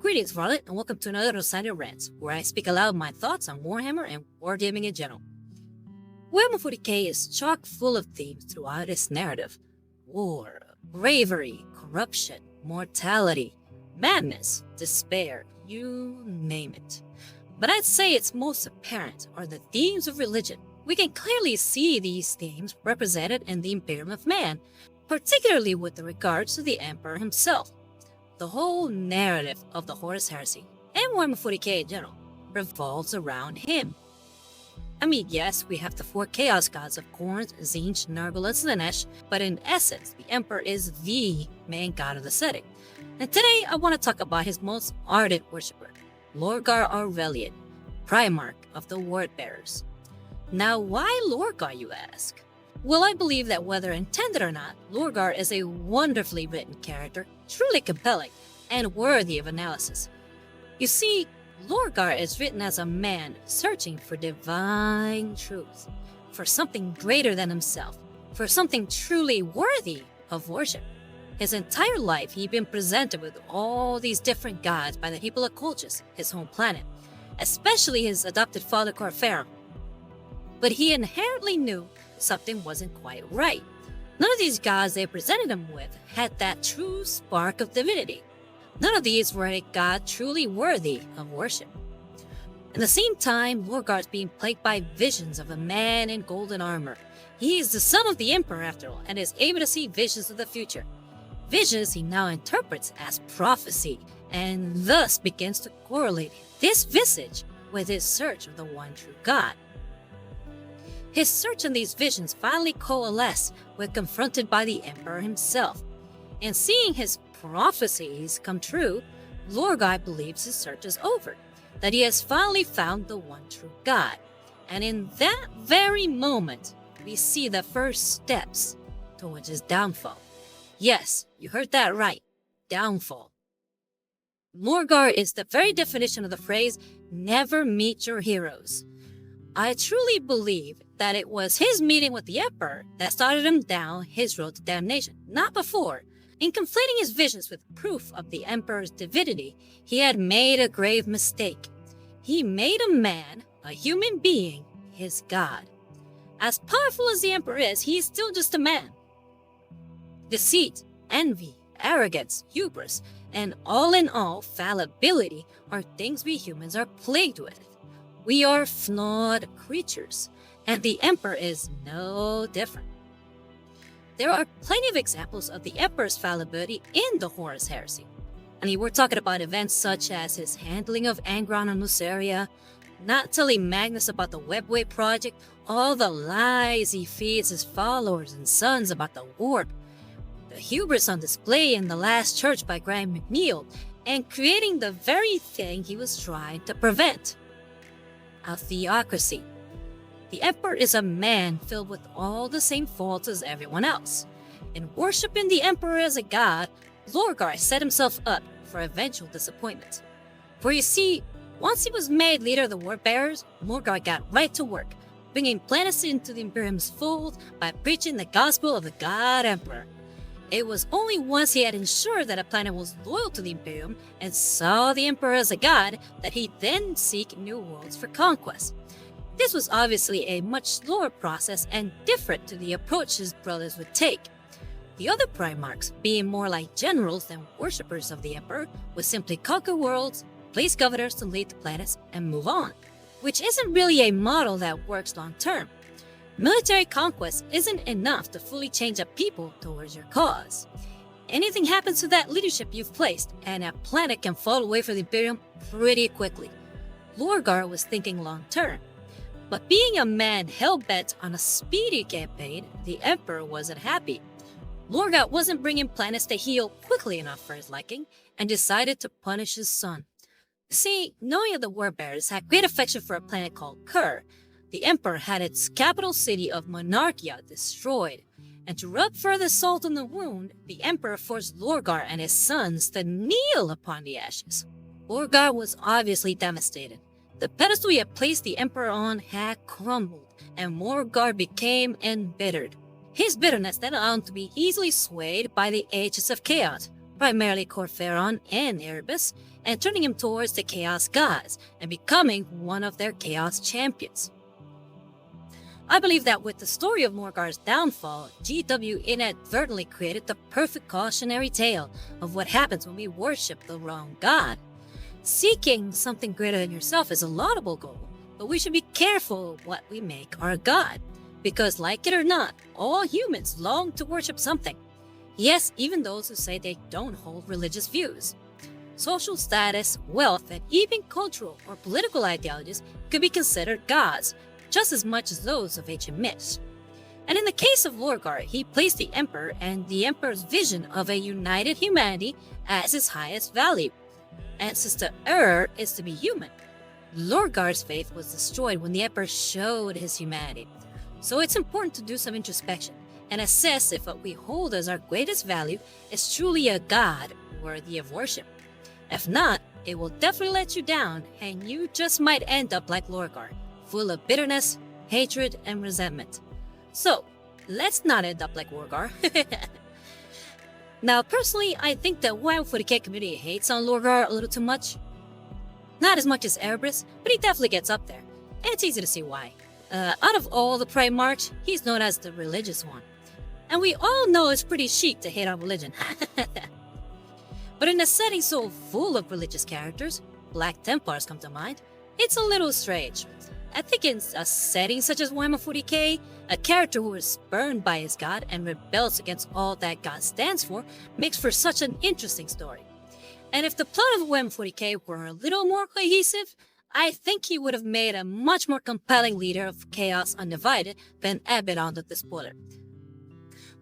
Greetings, Varlet, and welcome to another Rosario Rants, where I speak aloud my thoughts on Warhammer and wargaming in general. Warhammer 40k is chock full of themes throughout its narrative. War, bravery, corruption, mortality, madness, despair, you name it. But I'd say its most apparent are the themes of religion. We can clearly see these themes represented in the Imperium of Man, particularly with regards to the Emperor himself. The whole narrative of the Horus Heresy, and Warhammer 40k in general, revolves around him. I mean, yes, we have the four Chaos Gods of Chords, Tzeentch, Nurgle, and Slaanesh, but in essence, the Emperor is the main god of the setting. And today, I want to talk about his most ardent worshipper, Lorgar Aurelian, Primarch of the Wordbearers. Now, why Lorgar, you ask? Well, I believe that whether intended or not, Lorgar is a wonderfully written character, truly compelling, and worthy of analysis. You see, Lorgar is written as a man searching for divine truth, for something greater than himself, for something truly worthy of worship. His entire life, he'd been presented with all these different gods by the people of Colchis, his home planet, especially his adopted father Carfarum. But he inherently knew something wasn't quite right. None of these gods they presented him with had that true spark of divinity. None of these were a god truly worthy of worship. At the same time, Lorgar is being plagued by visions of a man in golden armor. He is the son of the Emperor after all, and is able to see visions of the future. Visions he now interprets as prophecy, and thus begins to correlate this visage with his search of the one true God. His search and these visions finally coalesce when confronted by the Emperor himself. And seeing his prophecies come true, Lorgar believes his search is over, that he has finally found the one true God. And in that very moment, we see the first steps towards his downfall. Yes, you heard that right, downfall. Lorgar is the very definition of the phrase, never meet your heroes. I truly believe that it was his meeting with the Emperor that started him down his road to damnation, not before. In conflating his visions with proof of the Emperor's divinity, he had made a grave mistake. He made a man, a human being, his god. As powerful as the Emperor is, he is still just a man. Deceit, envy, arrogance, hubris, and all in all, fallibility are things we humans are plagued with. We are flawed creatures, and the Emperor is no different. There are plenty of examples of the Emperor's fallibility in the Horus Heresy. I mean, we're talking about events such as his handling of Angron and Luceria, not telling Magnus about the Webway project, all the lies he feeds his followers and sons about the warp, the hubris on display in the Last Church by Graham McNeil, and creating the very thing he was trying to prevent. A theocracy. The Emperor is a man filled with all the same faults as everyone else. In worshipping the Emperor as a god, Lorgar set himself up for eventual disappointment. For you see, once he was made leader of the Wordbearers, Lorgar got right to work, bringing planets into the Imperium's fold by preaching the gospel of the God Emperor. It was only once he had ensured that a planet was loyal to the Imperium and saw the Emperor as a god that he then seek new worlds for conquest. This was obviously a much slower process and different to the approach his brothers would take. The other Primarchs, being more like generals than worshippers of the Emperor, would simply conquer worlds, place governors to lead the planets, and move on, which isn't really a model that works long term. Military conquest isn't enough to fully change a people towards your cause. Anything happens to that leadership you've placed, and a planet can fall away from the Imperium pretty quickly. Lorgar was thinking long term. But being a man hell-bent on a speedy campaign, the Emperor wasn't happy. Lorgar wasn't bringing planets to heal quickly enough for his liking, and decided to punish his son. See, knowing of the Wordbearers had great affection for a planet called Kur, the Emperor had its capital city of Monarchia destroyed, and to rub further salt on the wound, the Emperor forced Lorgar and his sons to kneel upon the ashes. Lorgar was obviously devastated. The pedestal he had placed the Emperor on had crumbled, and Lorgar became embittered. His bitterness then allowed him to be easily swayed by the Aegis of Chaos, primarily Corferon and Erebus, and turning him towards the Chaos Gods and becoming one of their Chaos Champions. I believe that with the story of Lorgar's downfall, GW inadvertently created the perfect cautionary tale of what happens when we worship the wrong god. Seeking something greater than yourself is a laudable goal, but we should be careful what we make our god, because like it or not, all humans long to worship something. Yes, even those who say they don't hold religious views. Social status, wealth, and even cultural or political ideologies could be considered gods, just as much as those of ancient myths. And in the case of Lorgar, he placed the Emperor and the Emperor's vision of a united humanity as his highest value. And since the error is to be human, Lorgar's faith was destroyed when the Emperor showed his humanity. So it's important to do some introspection and assess if what we hold as our greatest value is truly a god worthy of worship. If not, it will definitely let you down, and you just might end up like Lorgar, full of bitterness, hatred, and resentment. So, let's not end up like Lorgar. Now, personally, I think the Warhammer 40k community hates on Lorgar a little too much. Not as much as Erebus, but he definitely gets up there, and it's easy to see why. Out of all the Primarchs, he's known as the religious one. And we all know it's pretty chic to hate on religion. But in a setting so full of religious characters, Black Templars come to mind, it's a little strange. I think in a setting such as Warhammer 40k, a character who is spurned by his god and rebels against all that god stands for makes for such an interesting story. And if the plot of Warhammer 40k were a little more cohesive, I think he would have made a much more compelling leader of Chaos Undivided than Abaddon the Despoiler.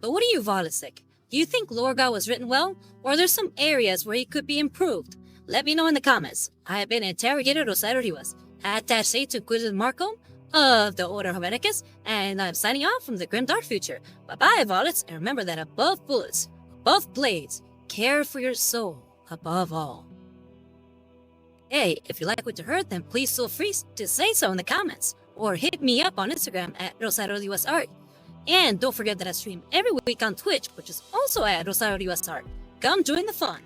But what do you Varlets think? Do you think Lorgar was written well, or are there some areas where he could be improved? Let me know in the comments. I have been Interrogator Rosario, attaché to Inquisitor Marco of the Order Helveticus, and I'm signing off from the Grim Dark Future. Bye-bye, Varlets, and remember that above bullets, above blades, care for your soul above all. Hey, if you like what you heard, then please feel free to say so in the comments, or hit me up on Instagram at RosarioUSArt. And don't forget that I stream every week on Twitch, which is also at RosarioUSArt. Come join the fun.